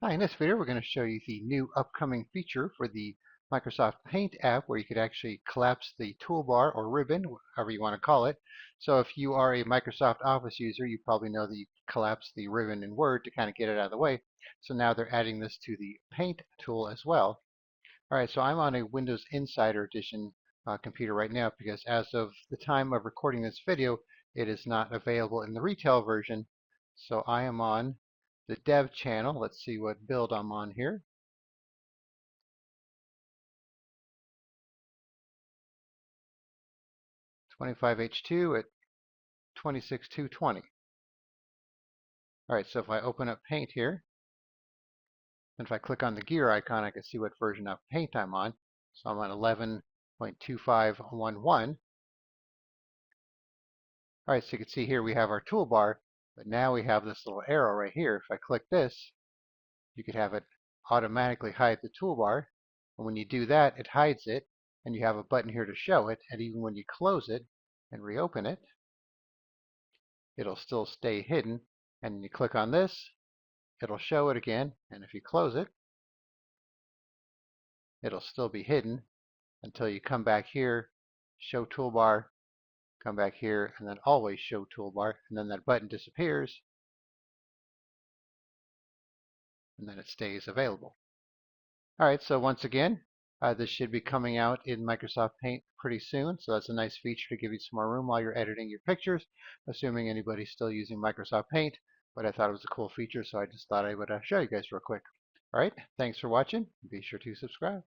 Hi, in this video we're going to show you the new upcoming feature for the Microsoft Paint app where you could actually collapse the toolbar or ribbon, however you want to call it. So if you are a Microsoft Office user, you probably know that you collapse the ribbon in Word to kind of get it out of the way. So now they're adding this to the Paint tool as well. Alright, so I'm on a Windows Insider Edition computer right now because as of the time of recording this video, it is not available in the retail version. So I am on the dev channel. Let's see what build I'm on here. 25H2 at 26220. Alright, so if I open up Paint here, and if I click on the gear icon, I can see what version of Paint I'm on. So I'm on 11.2511. Alright, so you can see here we have our toolbar, but now we have this little arrow right here. If I click this, you could have it automatically hide the toolbar. And when you do that, it hides it, and you have a button here to show it. And even when you close it and reopen it, it'll still stay hidden. And you click on this, it'll show it again. And if you close it, it'll still be hidden until you come back here, show toolbar, come back here, and then always show toolbar. And then that button disappears, and then it stays available. All right, so once again, this should be coming out in Microsoft Paint pretty soon. So that's a nice feature to give you some more room while you're editing your pictures, assuming anybody's still using Microsoft Paint. But I thought it was a cool feature, so I just thought I would show you guys real quick. All right, thanks for watching. Be sure to subscribe.